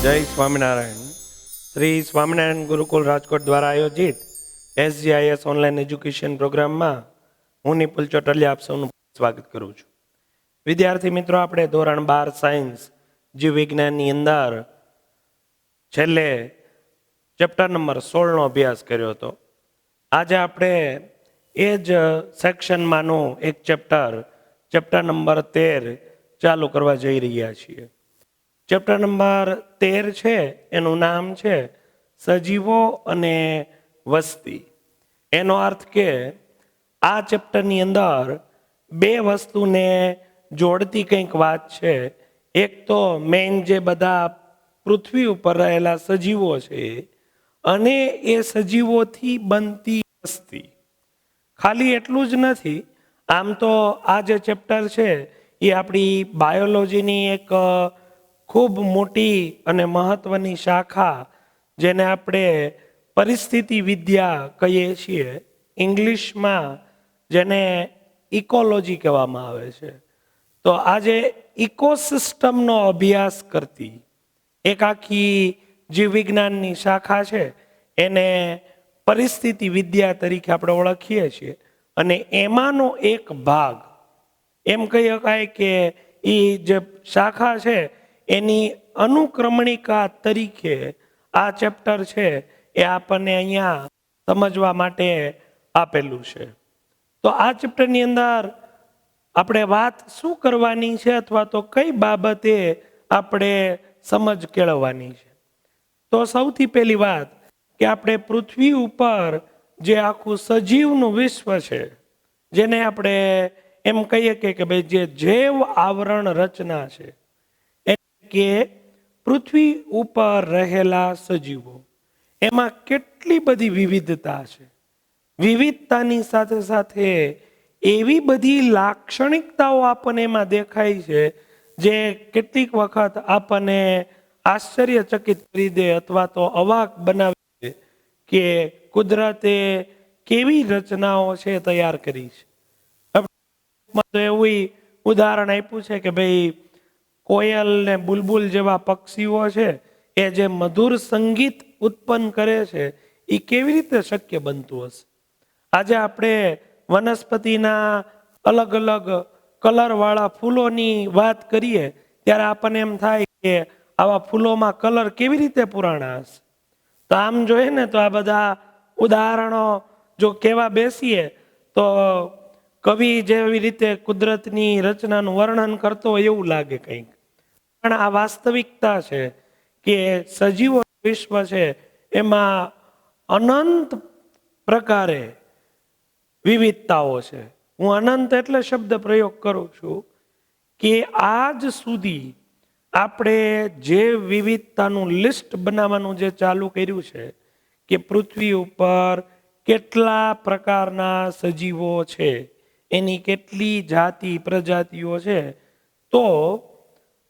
જય સ્વામિનારાયણ. શ્રી સ્વામિનારાયણ ગુરુકુલ રાજકોટ દ્વારા આયોજિત SGIS ઓનલાઈન એજ્યુકેશન પ્રોગ્રામમાં હું નિપુલ ચોટલિયા આપ સૌનું સ્વાગત કરું છું. વિદ્યાર્થી મિત્રો, આપણે ધોરણ 12 સાયન્સ જીવ વિજ્ઞાનની અંદર છેલ્લે ચેપ્ટર નંબર 16નો અભ્યાસ કર્યો હતો. આજે આપણે એ જ સેક્શનમાંનું એક ચેપ્ટર નંબર 13 ચાલુ કરવા જઈ રહ્યા છીએ. ચેપ્ટર નંબર 13 છે, એનું નામ છે સજીવો અને વસ્તી. એનો અર્થ કે આ ચેપ્ટરની અંદર બે વસ્તુને જોડતી કંઈક વાત છે. એક તો મેઇન જે બધા પૃથ્વી ઉપર રહેલા સજીવો છે અને એ સજીવોથી બનતી વસ્તી. ખાલી એટલું જ નથી, આમ તો આ જે ચેપ્ટર છે એ આપણી બાયોલોજીની એક ખૂબ મોટી અને મહત્વની શાખા, જેને આપણે પરિસ્થિતિ વિદ્યા કહીએ છીએ, ઇંગ્લિશમાં જેને ઇકોલોજી કહેવામાં આવે છે. તો આજે ઇકોસિસ્ટમનો અભ્યાસ કરતી એક આખી જીવ વિજ્ઞાનની શાખા છે, એને પરિસ્થિતિ વિદ્યા તરીકે આપણે ઓળખીએ છીએ. અને એમાંનો એક ભાગ એમ કહી શકાય કે એ જે શાખા છે એની અનુક્રમણિકા તરીકે આ ચેપ્ટર છે એ આપણને અહીંયા સમજવા માટે આપેલું છે. તો આ ચેપ્ટરની અંદર આપણે વાત શું કરવાની છે, અથવા તો કઈ બાબતે આપણે સમજ કેળવવાની છે? તો સૌથી પહેલી વાત કે આપણે પૃથ્વી ઉપર જે આખું સજીવનું વિશ્વ છે, જેને આપણે એમ કહીએ કે ભાઈ જે જૈવ આવરણ રચના છે, કે પૃથ્વી ઉપર રહેલા સજીવો, એમાં કેટલી બધી વિવિધતા છે. વિવિધતાની સાથે સાથે એવી બધી લાક્ષણિકતાઓ આપણને એમાં દેખાય છે જે કેટલીક વખત આપણને આશ્ચર્યચકિત કરી દે અથવા તો અવાક બનાવી દે કે કુદરતે કેવી રચનાઓ છે તૈયાર કરી છે. તો એવું ઉદાહરણ આપ્યું છે કે ભાઈ કોયલ ને બુલબુલ જેવા પક્ષીઓ છે એ જે મધુર સંગીત ઉત્પન્ન કરે છે, એ કેવી રીતે શક્ય બનતું હશે? આજે આપણે વનસ્પતિના અલગ અલગ કલરવાળા ફૂલોની વાત કરીએ ત્યારે આપણને એમ થાય કે આવા ફૂલોમાં કલર કેવી રીતે પુરાણા હશે? તો આમ જોઈએ ને તો આ બધા ઉદાહરણો જો કેવા બેસીએ તો કવિ જેવી રીતે કુદરતની રચનાનું વર્ણન કરતો હોય એવું લાગે કંઈક. પણ આ વાસ્તવિકતા છે કે સજીવો વિશ્વ છે એમાં અનંત પ્રકારે વિવિધતાઓ છે. હું અનંત એટલે શબ્દ પ્રયોગ કરું છું કે આજ સુધી આપણે જે વિવિધતાનું લિસ્ટ બનાવવાનું જે ચાલુ કર્યું છે કે પૃથ્વી ઉપર કેટલા પ્રકારના સજીવો છે, એની કેટલી જાતિ પ્રજાતિઓ છે, તો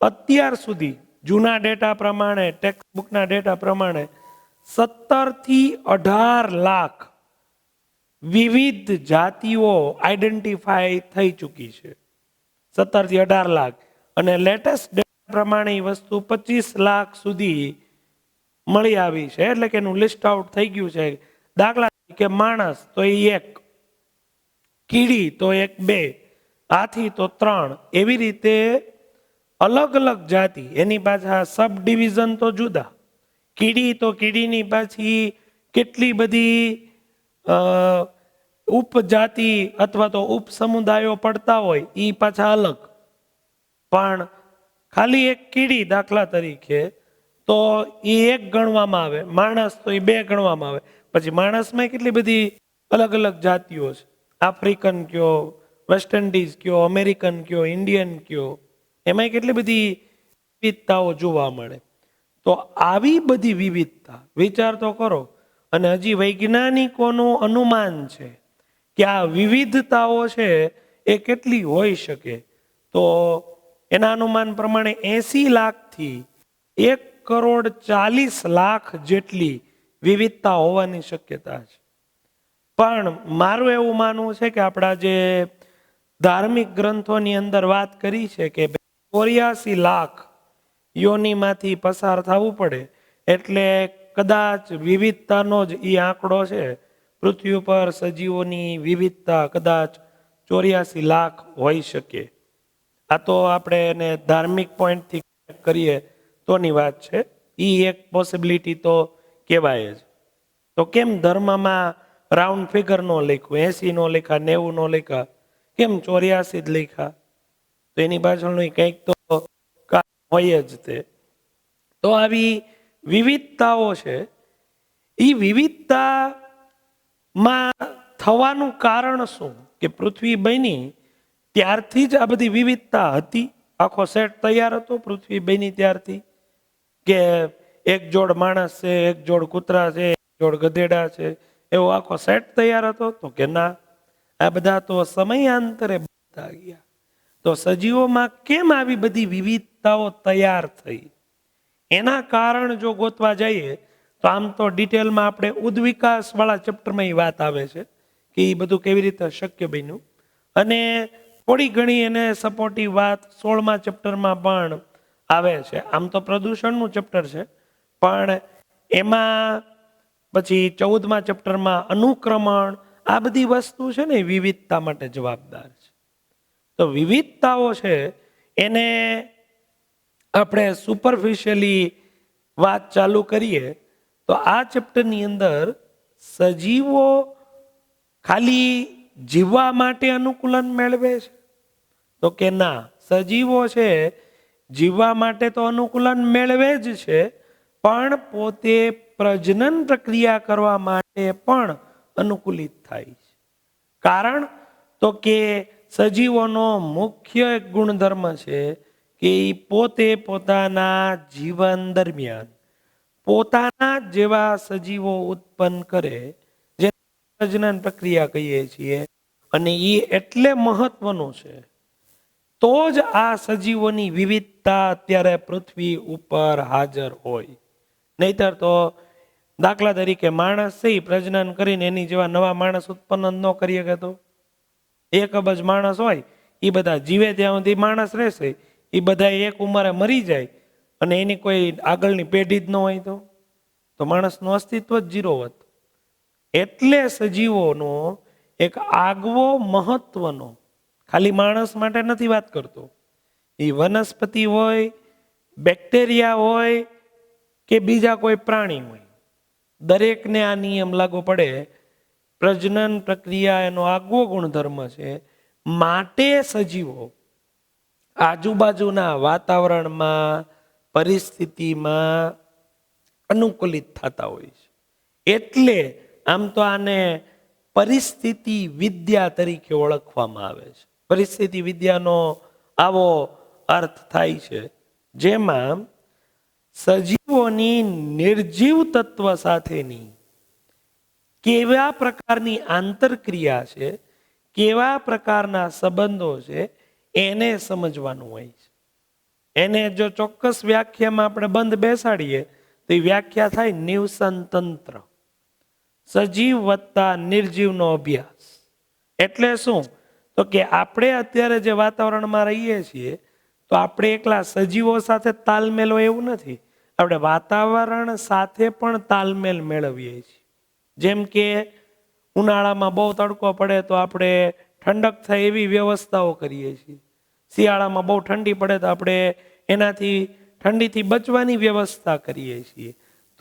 અત્યાર સુધી જૂના ડેટા પ્રમાણે, ટેક્સ્ટ બુકના ડેટા પ્રમાણે 17 થી 18 લાખ વિવિધ જાતિઓ આઈડેન્ટિફાઈ થઈ ચૂકી છે. 17 થી 18 લાખ. અને લેટેસ્ટ ડેટા પ્રમાણે એ વસ્તુ 25 લાખ સુધી મળી આવી છે, એટલે કે એનું લિસ્ટ આઉટ થઈ ગયું છે. દાખલા તરીકે માણસ તો એ 1, કીડી તો 1 2, હાથી તો 3, એવી રીતે અલગ અલગ જાતિ, એની પાછા સબ ડિવિઝન તો જુદા. કીડી તો કીડીની પાછી કેટલી બધી ઉપજાતિ અથવા તો ઉપસમુદાયો પડતા હોય એ પાછા અલગ. પણ ખાલી એક કીડી દાખલા તરીકે તો એ 1 ગણવામાં આવે, માણસ તો એ 2 ગણવામાં આવે. પછી માણસમાં કેટલી બધી અલગ અલગ જાતિઓ છે. આફ્રિકન કયો, વેસ્ટ ઇન્ડિઝ કયો, અમેરિકન કયો, ઇન્ડિયન કયો, એમાં કેટલી બધી વિવિધતાઓ જોવા મળે. તો આવી બધી વિવિધતા વિચાર તો કરો. અને હજી વૈજ્ઞાનિકોનું અનુમાન છે કે આ વિવિધતાઓ છે એ કેટલી હોઈ શકે. તો એના અનુમાન પ્રમાણે 80 લાખથી 1,40,00,000 જેટલી વિવિધતા હોવાની શક્યતા છે. પણ મારું એવું માનવું છે કે આપણા જે ધાર્મિક ગ્રંથોની અંદર વાત કરી છે કે 84 લાખ યોનિમાંથી પસાર થવું પડે. એટલે કદાચ વિવિધતાનો જ એ આંકડો છે. પૃથ્વી ઉપર સજીવોની વિવિધતા કદાચ 84 લાખ હોઈ શકે. આ તો આપણે એને ધાર્મિક પોઈન્ટથી કરીએ તોની વાત છે. એ એક પોસિબિલિટી તો કહેવાય જ. તો કેમ ધર્મમાં રાઉન્ડ ફિગર નો લખ્યું, 80 નો લખ્યા, 90 નો લખ્યા, કેમ 84 જ લખ્યા? તો એની પાછળનું કંઈક તો હોય જ તે. તો આવી વિવિધતાઓ છે. એ વિવિધતામાં થવાનું કારણ શું? કે પૃથ્વી બની ત્યારથી જ આ બધી વિવિધતા હતી. આખો સેટ તૈયાર હતો પૃથ્વી બની ત્યારથી, કે એક જોડ માણસ છે, એક જોડ કૂતરા છે, એક જોડ ગધેડા છે, એવો આખો સેટ તૈયાર હતો? તો કે ના, આ બધા તો સમયાંતરે બનતા ગયા. તો સજીવોમાં કેમ આવી બધી વિવિધતાઓ તૈયાર થઈ? એના કારણ જો ગોતવા જઈએ તો આમ તો ડિટેલમાં આપણે ઉદ્વિકાસ વાળા ચેપ્ટરમાં એ વાત આવે છે કે એ બધું કેવી રીતે શક્ય બન્યું. અને થોડી ઘણી એને સપોર્ટિવ વાત 16મા ચેપ્ટરમાં પણ આવે છે. આમ તો પ્રદૂષણનું ચેપ્ટર છે, પણ એમાં પછી 14મા ચેપ્ટરમાં અનુક્રમણ, આ બધી વસ્તુ છે ને વિવિધતા માટે જવાબદાર છે. તો વિવિધતાઓ છે એને આપણે સુપરફિશિયલી વાત ચાલુ કરીએ તો આ ચેપ્ટરની અંદર સજીવો ખાલી જીવવા માટે અનુકૂલન મેળવે છે? તો કે ના, સજીવો છે જીવવા માટે તો અનુકૂલન મેળવે જ છે, પણ પોતે પ્રજનન પ્રક્રિયા કરવા માટે પણ અનુકૂલિત થાય છે. કારણ તો કે સજીવોનો મુખ્ય એક ગુણધર્મ છે કે પોતે પોતાના જીવન દરમિયાન પોતાના જેવા સજીવો ઉત્પન્ન કરે, જે પ્રજનન પ્રક્રિયા કહીએ છીએ. અને એ એટલે મહત્વનું છે, તો જ આ સજીવોની વિવિધતા અત્યારે પૃથ્વી ઉપર હાજર હોય. નહીતર તો દાખલા તરીકે માણસ છે, પ્રજનન કરીને એની જેવા નવા માણસ ઉત્પન્ન ન કરી શકે. તો 1 અબજ માણસ હોય, એ બધા જીવે ત્યાં સુધી માણસ રહેશે. એ બધા એક ઉંમરે મરી જાય અને એની કોઈ આગળની પેઢી જ ન હોય તો માણસનું અસ્તિત્વ જ 0 હોત. એટલે સજીવોનો એક આગવો મહત્વનો, ખાલી માણસ માટે નથી વાત કરતો, એ વનસ્પતિ હોય, બેક્ટેરિયા હોય કે બીજા કોઈ પ્રાણી હોય, દરેકને આ નિયમ લાગુ પડે. પ્રજનન પ્રક્રિયા એનો આગવો ગુણધર્મ છે. માટે સજીવો આજુબાજુના વાતાવરણમાં, પરિસ્થિતિમાં અનુકૂલિત થતા હોય છે. એટલે આમ તો આને પરિસ્થિતિ વિદ્યા તરીકે ઓળખવામાં આવે છે. પરિસ્થિતિ વિદ્યાનો આવો અર્થ થાય છે, જેમાં સજીવોની નિર્જીવ તત્વ સાથેની કેવા પ્રકારની આંતરક્રિયા છે, કેવા પ્રકારના સંબંધો છે, એને સમજવાનું હોય છે. એને જો ચોક્કસ વ્યાખ્યામાં આપણે બંધ બેસાડીએ તો એ વ્યાખ્યા થાય નિવસન તંત્ર, સજીવ વત્તા નિર્જીવનો અભ્યાસ. એટલે શું? તો કે આપણે અત્યારે જે વાતાવરણમાં રહીએ છીએ, તો આપણે એકલા સજીવો સાથે તાલમેલ હોય એવું નથી, આપણે વાતાવરણ સાથે પણ તાલમેલ મેળવીએ છીએ. જેમ કે ઉનાળામાં બહુ તડકો પડે તો આપણે ઠંડક થાય એવી વ્યવસ્થાઓ કરીએ છીએ. શિયાળામાં બહુ ઠંડી પડે તો આપણે એનાથી ઠંડીથી બચવાની વ્યવસ્થા કરીએ છીએ.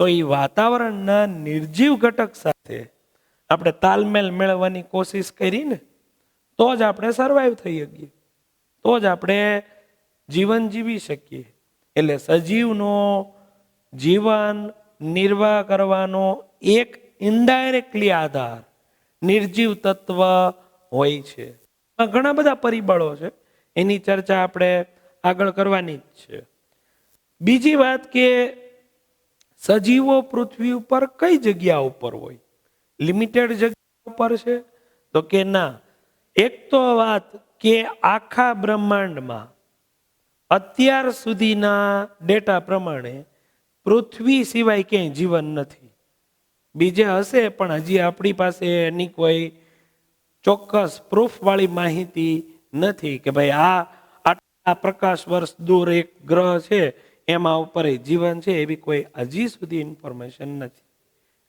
તો એ વાતાવરણના નિર્જીવ ઘટક સાથે આપણે તાલમેલ મેળવવાની કોશિશ કરીને તો જ આપણે સર્વાઈવ થઈ શકીએ, તો જ આપણે જીવન જીવી શકીએ. એટલે સજીવનો જીવન નિર્વાહ કરવાનો એક ઇનડાયરેક્ટલી આધાર નિર્જીવ તત્વ હોય છે. ઘણા બધા પરિબળો છે, એની ચર્ચા આપણે આગળ કરવાની જ છે. બીજી વાત કે સજીવો પૃથ્વી ઉપર કઈ જગ્યા ઉપર હોય? લિમિટેડ જગ્યા ઉપર છે? તો કે ના. એક તો વાત કે આખા બ્રહ્માંડમાં અત્યાર સુધીના ડેટા પ્રમાણે પૃથ્વી સિવાય ક્યાંય જીવન નથી. બીજે હશે પણ હજી આપણી પાસે એની કોઈ ચોક્કસ પ્રૂફ વાળી માહિતી નથી કે ભાઈ આ પ્રકાશ વર્ષ દૂર એક ગ્રહ છે, એમાં ઉપર જીવન છે એવી કોઈ હજી સુધી ઇન્ફોર્મેશન નથી.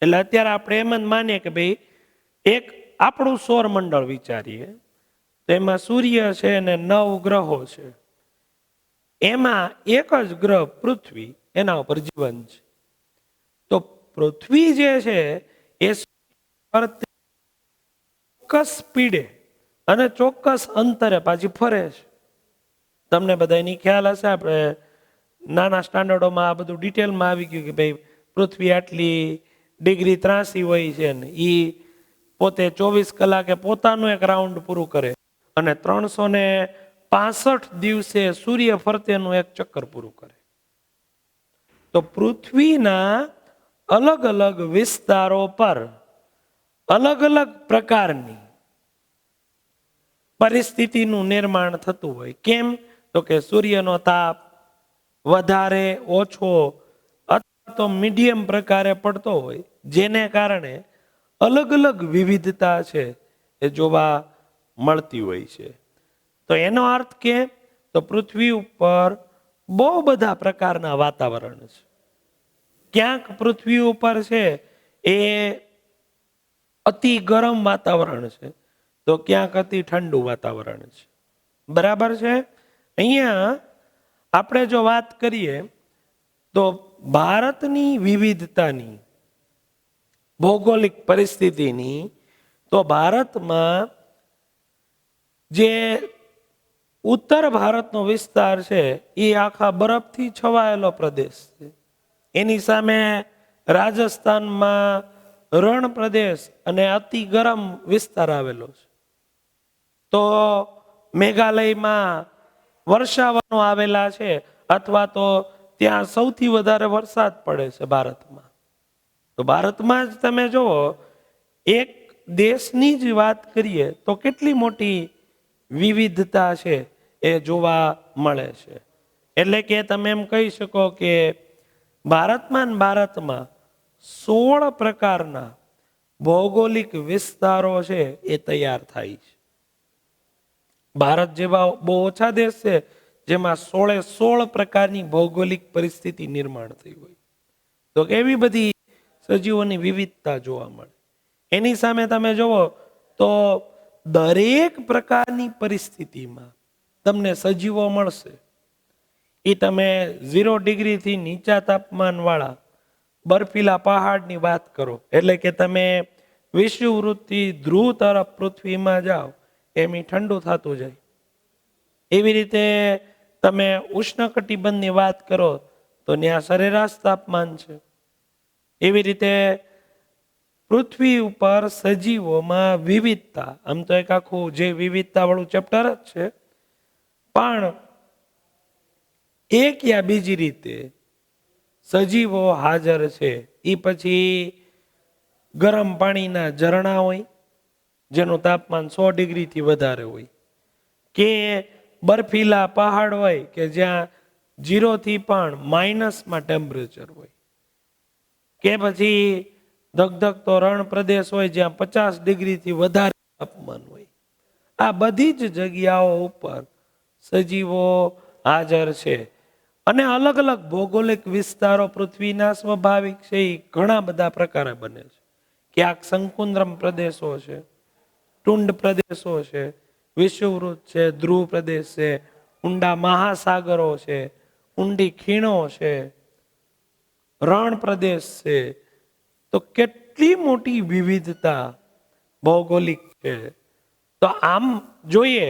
એટલે અત્યારે આપણે એમ જ માનીએ કે ભાઈ એક આપણું સૌર મંડળ વિચારીએ તો એમાં સૂર્ય છે અને 9 ગ્રહો છે. એમાં એક જ ગ્રહ પૃથ્વી, એના ઉપર જીવન છે. તો પૃથ્વી જે છે એ ચોક્કસ સ્પીડે અને ચોક્કસ અંતરે પાછી ફરે છે. તમને બધાની ખ્યાલ હશે, આપણે નાના સ્ટાન્ડર્ડોમાં આ બધું ડિટેલમાં આવી ગયું કે ભાઈ પૃથ્વી આટલી ડિગ્રી 83 હોય છે ને એ પોતે 24 કલાકે પોતાનું એક રાઉન્ડ પૂરું કરે અને 365 દિવસે સૂર્ય ફરતેનું એક ચક્કર પૂરું કરે. તો પૃથ્વીના અલગ અલગ વિસ્તારો પર અલગ અલગ પ્રકારની પરિસ્થિતિનું નિર્માણ થતું હોય. કેમ? તો કે સૂર્યનો તાપ વધારે ઓછો અથવા તો મીડિયમ પ્રકારે પડતો હોય, જેને કારણે અલગ અલગ વિવિધતા છે એ જોવા મળતી હોય છે. તો એનો અર્થ કે તો પૃથ્વી ઉપર બહુ બધા પ્રકારના વાતાવરણ છે. ક્યાંક પૃથ્વી ઉપર છે એ અતિ ગરમ વાતાવરણ છે, તો ક્યાંક અતિ ઠંડુ વાતાવરણ છે. બરાબર છે? અહીંયા આપણે જો વાત કરીએ તો ભારતની વિવિધતાની, ભૌગોલિક પરિસ્થિતિની, તો ભારતમાં જે ઉત્તર ભારતનો વિસ્તાર છે એ આખા બરફથી છવાયેલો પ્રદેશ છે. એની સામે રાજસ્થાનમાં રણ પ્રદેશ અને અતિ ગરમ વિસ્તાર આવેલો છે. તો મેઘાલયમાં વર્ષાવનો આવેલા છે, અથવા તો ત્યાં સૌથી વધારે વરસાદ પડે છે ભારતમાં. તો ભારતમાં જ તમે જુઓ, એક દેશની જ વાત કરીએ તો કેટલી મોટી વિવિધતા છે એ જોવા મળે છે. એટલે કે તમે એમ કહી શકો કે ભારતમાં 16 પ્રકારના ભૌગોલિક વિસ્તારો છે એ તૈયાર થાય છે. ભારત જેવા બહુ ઓછા દેશ છે જેમાં 16 પ્રકારની ભૌગોલિક પરિસ્થિતિ નિર્માણ થઈ હોય. તો એવી બધી સજીવોની વિવિધતા જોવા મળે. એની સામે તમે જુઓ તો દરેક પ્રકારની પરિસ્થિતિમાં તમને સજીવો મળશે. એ તમે 0 ડિગ્રીથી નીચા તાપમાન વાળા બર્ફીલા પહાડની વાત કરો, એટલે કે તમે વિષુવવૃત્તથી ધ્રુવ તરફ પૃથ્વીમાં જાઓ એમ ઠંડુ થતું જાય. એવી રીતે તમે ઉષ્ણકટિબંધની વાત કરો તો ત્યાં સરેરાશ તાપમાન છે. એવી રીતે પૃથ્વી ઉપર સજીવોમાં વિવિધતા, આમ તો એક આખું જે વિવિધતા વાળું ચેપ્ટર જ છે, પણ એક યા બીજી રીતે સજીવો હાજર છે. એ પછી ગરમ પાણીના ઝરણા હોય જેનું તાપમાન 100 ડિગ્રીથી વધારે હોય, કે બર્ફીલા પહાડ હોય કે જ્યાં 0થી પણ માઇનસમાં ટેમ્પરેચર હોય, કે પછી ધગધગતો રણ પ્રદેશ હોય જ્યાં 50 ડિગ્રીથી વધારે તાપમાન હોય. આ બધી જ જગ્યાઓ ઉપર સજીવો હાજર છે. અને અલગ અલગ ભૌગોલિક વિસ્તારો પૃથ્વીના સ્વાભાવિક છે એ ઘણા બધા પ્રકારે બને છે. ક્યાંક સંકુદ્રમ પ્રદેશો છે, ટુંડ પ્રદેશો છે, વિષુવવૃત્ત છે, ધ્રુવ પ્રદેશ છે, ઊંડા મહાસાગરો છે, ઊંડી ખીણો છે, રણ પ્રદેશ છે. તો કેટલી મોટી વિવિધતા ભૌગોલિક છે. તો આમ જોઈએ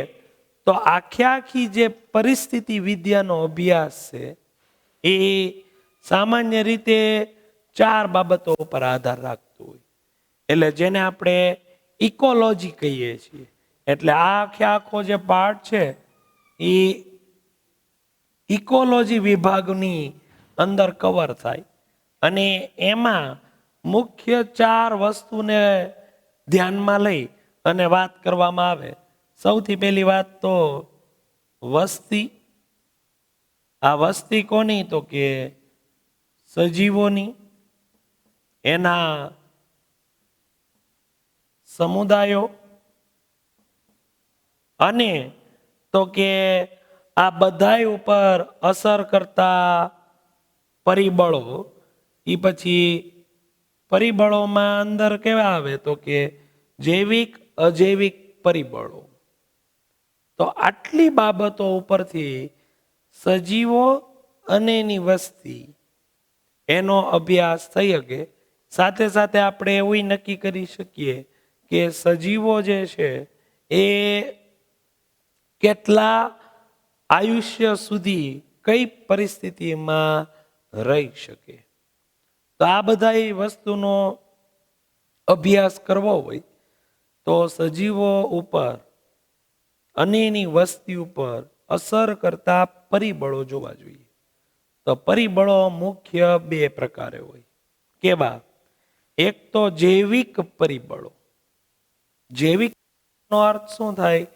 તો આખી જે પરિસ્થિતિ વિદ્યાનો અભ્યાસ છે એ સામાન્ય રીતે 4 બાબતો ઉપર આધાર રાખતું હોય. એટલે જેને આપણે ઇકોલોજી કહીએ છીએ. એટલે આખો જે પાર્ટ છે એ ઇકોલોજી વિભાગની અંદર કવર થાય. અને એમાં મુખ્ય 4 વસ્તુને ધ્યાનમાં લઈ અને વાત કરવામાં આવે. સૌથી પહેલી વાત તો વસ્તી. આ વસ્તી કોની? તો કે સજીવોની, એના સમુદાયો, અને તો કે આ બધાય ઉપર અસર કરતા પરિબળો, એ પછી પરિબળોમાં અંદર કેવા આવે તો કે જૈવિક અજૈવિક પરિબળો. તો આટલી બાબતો ઉપરથી સજીવો અને એની વસ્તી એનો અભ્યાસ થઈ શકે. સાથે સાથે આપણે એવું નક્કી કરી શકીએ કે સજીવો જે છે એ કેટલા આયુષ્ય સુધી કઈ પરિસ્થિતિમાં રહી શકે. તો આ બધા વસ્તુનો અભ્યાસ કરવો હોય તો સજીવો ઉપર અને એની વસ્તી ઉપર અસર કરતા પરિબળો જોવા જોઈએ. તો પરિબળો મુખ્ય બે પ્રકારે હોય. કેવા? એક તો જૈવિક પરિબળો. જૈવિક નો અર્થ શું થાય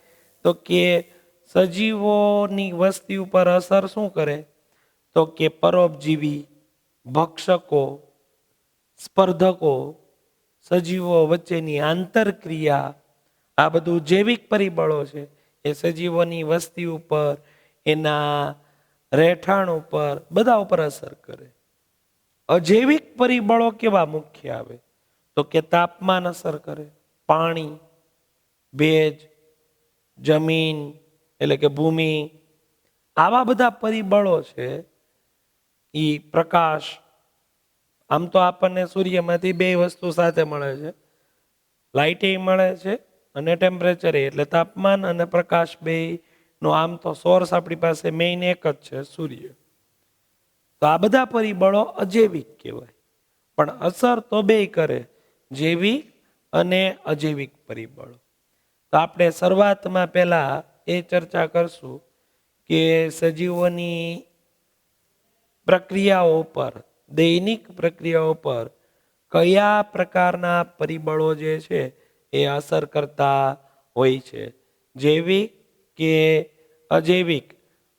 તો કે સજીવોની વસ્તી ઉપર અસર શું કરે તો કે પરોપજીવી, ભક્ષકો, સ્પર્ધકો, સજીવો વચ્ચેની આંતરક્રિયા, આ બધું જૈવિક પરિબળો છે. એ સજીવોની વસ્તી ઉપર, એના રહેઠાણ ઉપર, બધા ઉપર અસર કરે. અજૈવિક પરિબળો કેવા મુખ્ય આવે તો કે તાપમાન અસર કરે, પાણી, ભેજ, જમીન એટલે કે ભૂમિ, આવા બધા પરિબળો છે. એ પ્રકાશ, આમ તો આપણને સૂર્યમાંથી બે વસ્તુ સાથે મળે છે, લાઇટ મળે છે અને ટેમ્પરેચર, એટલે તાપમાન અને પ્રકાશ બે નો આમ તો સોર્સ આપણી પાસે મેઇન એક જ છે, સૂર્ય. તો આ બધા પરિબળો અજૈવિક કહેવાય, પણ અસર તો બે કરે, જૈવિક અને અજૈવિક પરિબળો. તો આપણે શરૂઆતમાં પહેલા એ ચર્ચા કરશું કે સજીવોની પ્રક્રિયાઓ પર, દૈનિક પ્રક્રિયાઓ પર કયા પ્રકારના પરિબળો જે છે એ અસર કરતા હોય છે, જૈવિક કે અજૈવિક,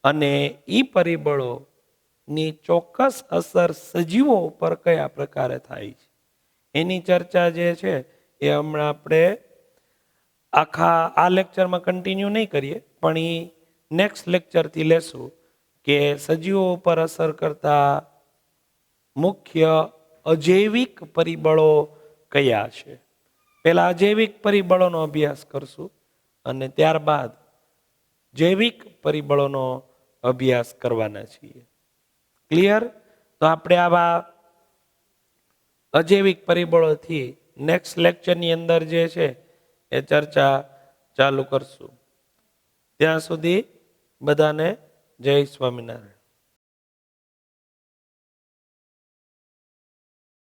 અને એ પરિબળોની ચોક્કસ અસર સજીવો ઉપર કયા પ્રકારે થાય છે એની ચર્ચા જે છે એ હમણાં આપણે આખા આ લેક્ચરમાં કન્ટિન્યુ નહીં કરીએ, પણ એ નેક્સ્ટ લેક્ચરથી લેશું કે સજીવો ઉપર અસર કરતા મુખ્ય અજૈવિક પરિબળો કયા છે. પહેલા અજૈવિક પરિબળોનો અભ્યાસ કરશું અને ત્યારબાદ જૈવિક પરિબળોનો અભ્યાસ કરવાના છીએ. ક્લિયર? તો આપણે આવા અજૈવિક પરિબળોથી નેક્સ્ટ લેક્ચરની અંદર જે છે એ ચર્ચા ચાલુ કરશું. ત્યાં સુધી બધાને જય સ્વામિનારાયણ.